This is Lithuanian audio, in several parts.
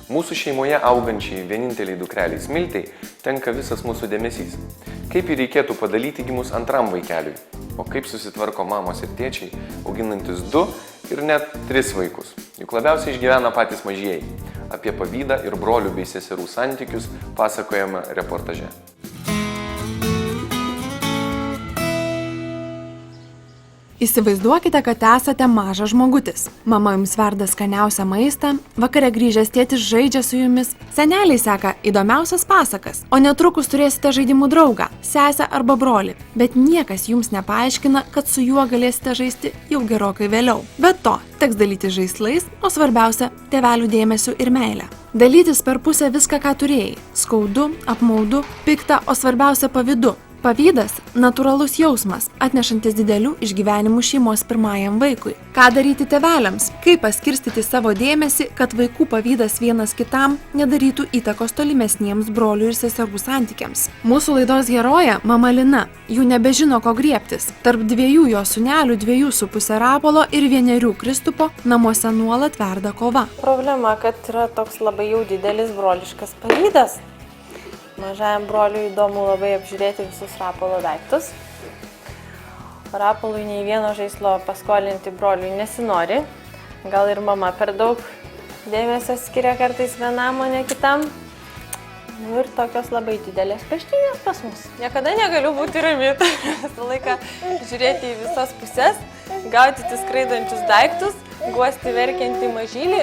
Mūsų šeimoje augančiai vieninteliai dukreliai Smiltei tenka visas mūsų dėmesys. Kaip jį reikėtų padalyti gimus antram vaikeliui, o kaip susitvarko mamos ir tėčiai, auginantis 2 ir net 3 vaikus. Juk labiausiai išgyvena patys mažieji. Apie pavydą ir brolių bei seserų santykius pasakojama reportaže. Įsivaizduokite, kad esate mažas žmogutis. Mama jums verda skaniausią maistą, vakare grįžęs tėtis žaidžia su jumis, seneliai seka įdomiausias pasakas, o netrukus turėsite žaidimų draugą, sesę arba brolį, bet niekas jums nepaaiškina, kad su juo galėsite žaisti jau gerokai vėliau. Be to, teks dalytis žaislais, o svarbiausia – tėvelių dėmesiu ir meilę. Dalytis per pusę viską, ką turėjai – skaudu, apmaudu, pikta, o svarbiausia – pavydu. Pavydas – natūralus jausmas, atnešantis didelių išgyvenimų šeimos pirmajam vaikui. Ką daryti tėveliams? Kaip paskirstyti savo dėmesį, kad vaikų pavydas vienas kitam nedarytų įtakos tolimesniems brolių ir seserų santykiams? Mūsų laidos herojė – mama Lina. Jų nebežino, ko griebtis. Tarp 2 jo sūnelių, 2,5 Rapolo ir 1 Kristupo namuose nuolat verda kova. Problema, kad yra toks labai jau didelis broliškas pavydas. Mažajam broliui įdomu labai apžiūrėti visus Rapolo daiktus. Rapolui nei vieno žaislo paskolinti broliui nesinori. Gal ir mama per daug dėmesio skiria kartais vienam, o ne kitam. Ir tokios labai didelės peštynės pas mus. Niekada negaliu būti rami. Visą laiką žiūrėti į visas puses, gaudyti skraidančius daiktus, guosti verkiantį mažylį,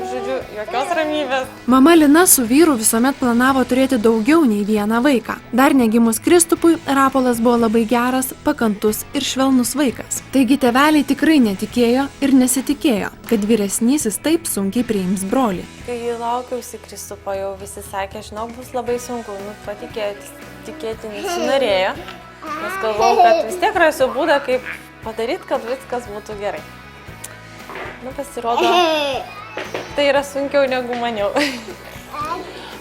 žodžiu, jokios ramybės. Mama Lina su vyru visuomet planavo turėti daugiau nei vieną vaiką. Dar negimus Kristupui, Rapolas buvo labai geras, pakantus ir švelnus vaikas. Taigi tėveliai tikrai netikėjo ir nesitikėjo, kad vyresnysis taip sunkiai priims brolį. Kai laukiausi Kristupo, jau visi sakė, žinok, bus labai sunku, tikėti nesinorėjo, nes galvojau, kad vis tiek rasiu būdą, kaip padaryti, kad viskas būtų gerai. Pasirodo, tai yra sunkiau negu maniau.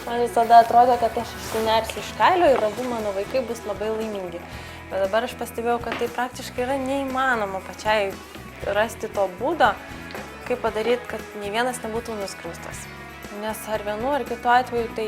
Man visada atrodo, kad aš išsinersiu iš kailio ir abu mano vaikai bus labai laimingi. Bet dabar aš pastebėjau, kad tai praktiškai yra neįmanoma pačiai rasti to būdo, kaip padaryti, kad nei vienas nebūtų nuskriaustas. Nes ar vienu ar kitu atveju, tai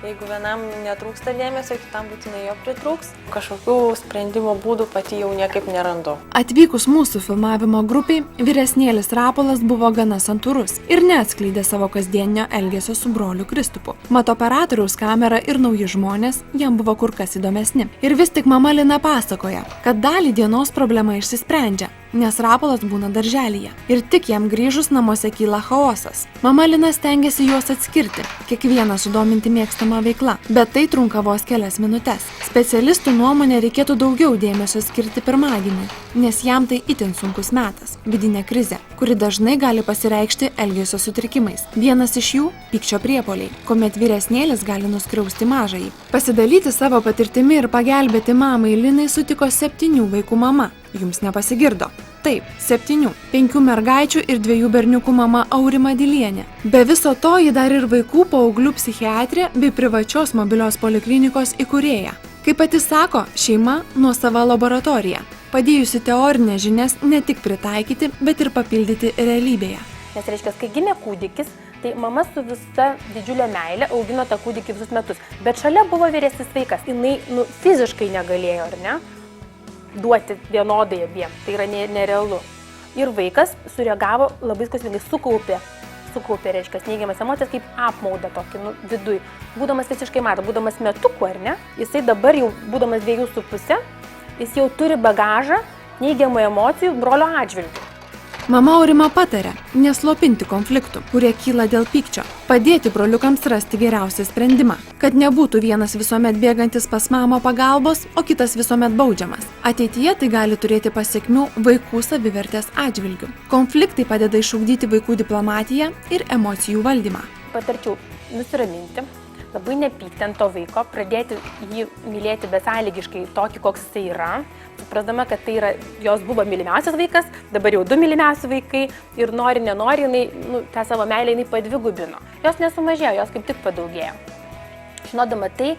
jeigu vienam netrūksta dėmesio, kitam būtinai jo pritrūks. Kažkokių sprendimo būdų pati jau niekaip nerandu. Atvykus mūsų filmavimo grupiai, vyresnėlis Rapolas buvo gana santūrus ir neatskleidė savo kasdienio elgesio su broliu Kristupu. Mat operatoriaus kamera ir nauji žmonės jam buvo kur kas įdomesni. Ir vis tik mama Lina pasakoja, kad dalį dienos problema išsisprendžia, nes Rapolas būna darželyje. Ir tik jam grįžus namuose kyla chaosas. Mama Lina stengiasi juos atskirti, kiekvieną sudominti mėgstamą veikla, bet tai trunka vos kelias minutes. Specialistų nuomonė reikėtų daugiau dėmesio skirti pirmagimiui, nes jam tai itin sunkus metas – vidinė krizė, kuri dažnai gali pasireikšti elgesio sutrikimais. Vienas iš jų – pykčio priepuoliai, kuomet vyresnėlis gali nuskriausti mažąjį. Pasidalyti savo patirtimi ir pagelbėti mamai Linai sutiko 7 vaikų mama. Jums nepasigirdo. Taip, 7, 5 mergaičių ir 2 berniukų mama Aurima Dilienė. Be viso to ji dar ir vaikų paauglių psichiatrė bei privačios mobilios poliklinikos įkūrėja. Kaip pati sako, šeima nuosava laboratorija, padėjusi teorinės žinias ne tik pritaikyti, bet ir papildyti realybėje. Nes reiškia, kai gimė kūdikis, tai mama su visa didžiulė meilė augino tą kūdikį visus metus. Bet šalia buvo vyresnis vaikas, jinai fiziškai negalėjo, ar ne? Duoti vienodai abiem, tai yra nerealu. Ir vaikas sureagavo labai skausmingai, sukaupė, reiškia, neigiamas emocijas kaip apmaudą tokį, viduj. Būdamas visiškai mato, būdamas metuku, ar ne, jisai dabar jau, būdamas 2,5, jis jau turi bagažą neigiamų emocijų brolio atžvilgiu. Mama Aurima patarė neslopinti konfliktų, kurie kyla dėl pykčio, padėti broliukams rasti geriausią sprendimą, kad nebūtų vienas visuomet bėgantis pas mamą pagalbos, o kitas visuomet baudžiamas. Ateityje tai gali turėti pasekmių vaikų savivertės atžvilgių. Konfliktai padeda išugdyti vaikų diplomatiją ir emocijų valdymą. Patarčiau nusiraminti, labai nepykti ant to vaiko, pradėti jį mylėti besąlygiškai tokį, koks jisai yra, suprasdama, kad tai yra, jos buvo mylimiausias vaikas, dabar jau 2 mylimiausi vaikai ir nori, nenori, jinai, tą savo meilę jinai padvigubino. Jos nesumažėjo, jos kaip tik padaugėjo. Žinodama tai,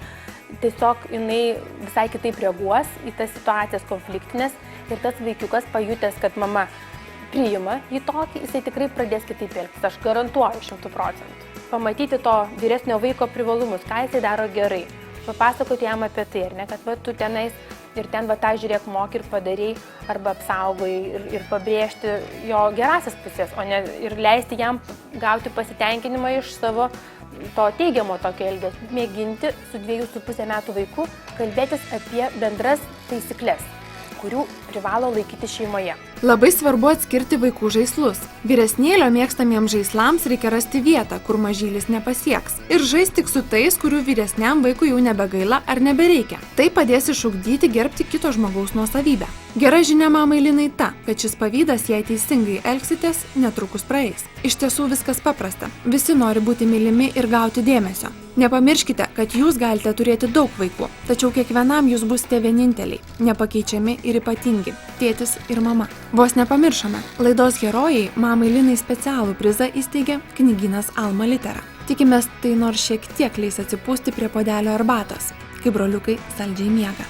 tiesiog jinai visai kitaip reaguos į tas situacijas konfliktinės ir tas vaikiukas pajutęs, kad mama priima jį tokį, jisai tikrai pradės kitaip elgtis, aš garantuoju 100%. pamatyti to vyresnio vaiko privalumus, ką jisai daro gerai, papasakoti jam apie tai, ar ne, kad va, tu tenais ir ten va tą žiūrėk moki ir padarei arba apsaugai ir pabrėžti jo gerasias pusės, o ne ir leisti jam gauti pasitenkinimą iš savo to teigiamo tokio elgesio. Mėginti su 2,5 metų vaiku kalbėtis apie bendras taisyklės, kurių privalo laikyti šeimoje. Labai svarbu atskirti vaikų žaislus. Vyresnėlio mėgstamiems žaislams reikia rasti vietą, kur mažylis nepasieks. Ir žaisti tik su tais, kurių vyresniam vaikui jau nebegaila ar nebereikia. Tai padės išugdyti gerbti kito žmogaus nuosavybę. Gera žinia mamai Linai ta, kad šis pavydas, jei teisingai elgsitės, netrukus praeis. Iš tiesų viskas paprasta. Visi nori būti mylimi ir gauti dėmesio. Nepamirškite, kad jūs galite turėti daug vaikų, tačiau kiekvienam jūs busite vieninteliai, nepakeičiami ir ypatingi – tėtis ir mama. Vos nepamiršome, laidos herojai mamai Linai specialų prizą įsteigė knygynas Alma Litera. Tikimės, tai nors šiek tiek leis atsipūsti prie puodelio arbatos, kai broliukai saldžiai miega.